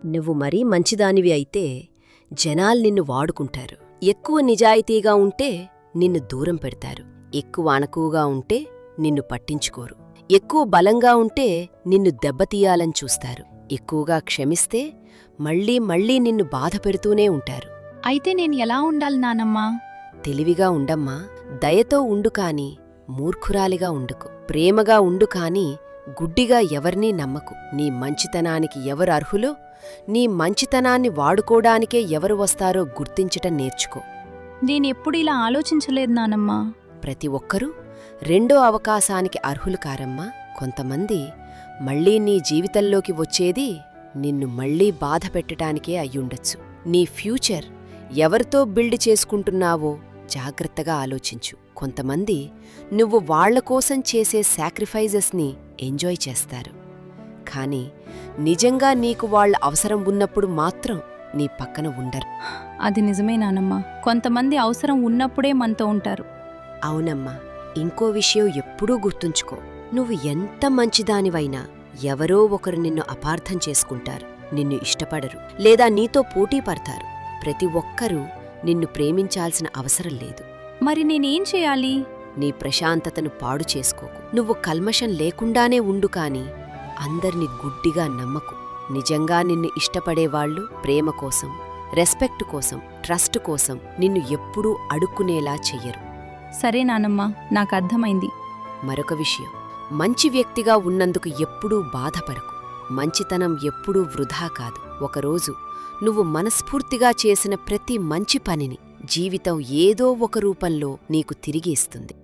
నువ్వు మరీ మంచిదానివి అయితే జనాలు నిన్ను వాడుకుంటారు. ఎక్కువ నిజాయితీగా ఉంటే నిన్ను దూరం పెడతారు. ఎక్కువ అణకువగా ఉంటే నిన్ను పట్టించుకోరు. ఎక్కువ బలంగా ఉంటే నిన్ను దెబ్బతీయాలని చూస్తారు. ఎక్కువగా క్షమిస్తే మళ్ళీ మళ్ళీ నిన్ను బాధపెడుతూనే ఉంటారు. అయితే నేను ఎలా ఉండాలి నానమ్మా? తెలివిగా ఉండమ్మా. దయతో ఉండు కాని మూర్ఖురాలిగా ఉండుకు. ప్రేమగా ఉండు కాని గుడ్డిగా ఎవర్నీ నమ్మకు. నీ మంచితనానికి ఎవరు అర్హులో, నీ మంచితనాన్ని వాడుకోడానికే ఎవరు వస్తారో గుర్తించటం నేర్చుకో. నేనెప్పుడు ఇలా ఆలోచించలేదు నానమ్మా. ప్రతి ఒక్కరూ రెండో అవకాశానికి అర్హులు కారమ్మా. కొంతమంది మళ్ళీ నీ జీవితంలోకి వచ్చేది నిన్ను మళ్లీ బాధ పెట్టడానికే అయ్యుండొచ్చు. నీ ఫ్యూచర్ ఎవరితో బిల్డ్ చేసుకుంటున్నావో జాగ్రత్తగా ఆలోచించు. కొంతమంది నువ్వు వాళ్లకోసం చేసే సాక్రిఫైజెస్ని ఎంజాయ్ చేస్తారు, కాని నిజంగా నీకు వాళ్ల అవసరం ఉన్నప్పుడు మాత్రం నీ పక్కన ఉండరు. అది నిజమే నానమ్మా. కొంతమంది అవసరం ఉన్నప్పుడే మనతో ఉంటారు. అవునమ్మా. ఇంకో విషయం ఎప్పుడూ గుర్తుంచుకో. నువ్వు ఎంత మంచిదానివైనా ఎవరో ఒకరు నిన్ను అపార్థం చేసుకుంటారు, నిన్ను ఇష్టపడరు, లేదా నీతో పోటీ పడతారు. ప్రతి ఒక్కరూ నిన్ను ప్రేమించాల్సిన అవసరం లేదు. మరి నేనేం చేయాలి? నీ ప్రశాంతతను పాడు చేసుకోకు. నువ్వు కల్మషం లేకుండానే ఉండు కాని అందర్ని గుడ్డిగా నమ్మకు. నిజంగా నిన్ను ఇష్టపడేవాళ్లు ప్రేమ కోసం, రెస్పెక్ట్ కోసం, ట్రస్ట్ కోసం నిన్ను ఎప్పుడూ అడుక్కునేలా చెయ్యరు. సరే నానమ్మా, నాకర్థమైంది. మరొక విషయం, మంచి వ్యక్తిగా ఉన్నందుకు ఎప్పుడూ బాధపడకు. మంచితనం ఎప్పుడూ వృధా కాదు. ఒకరోజు నువ్వు మనస్ఫూర్తిగా చేసిన ప్రతి మంచి పనిని జీవితం ఏదో ఒక రూపంలో నీకు తిరిగి ఇస్తుంది.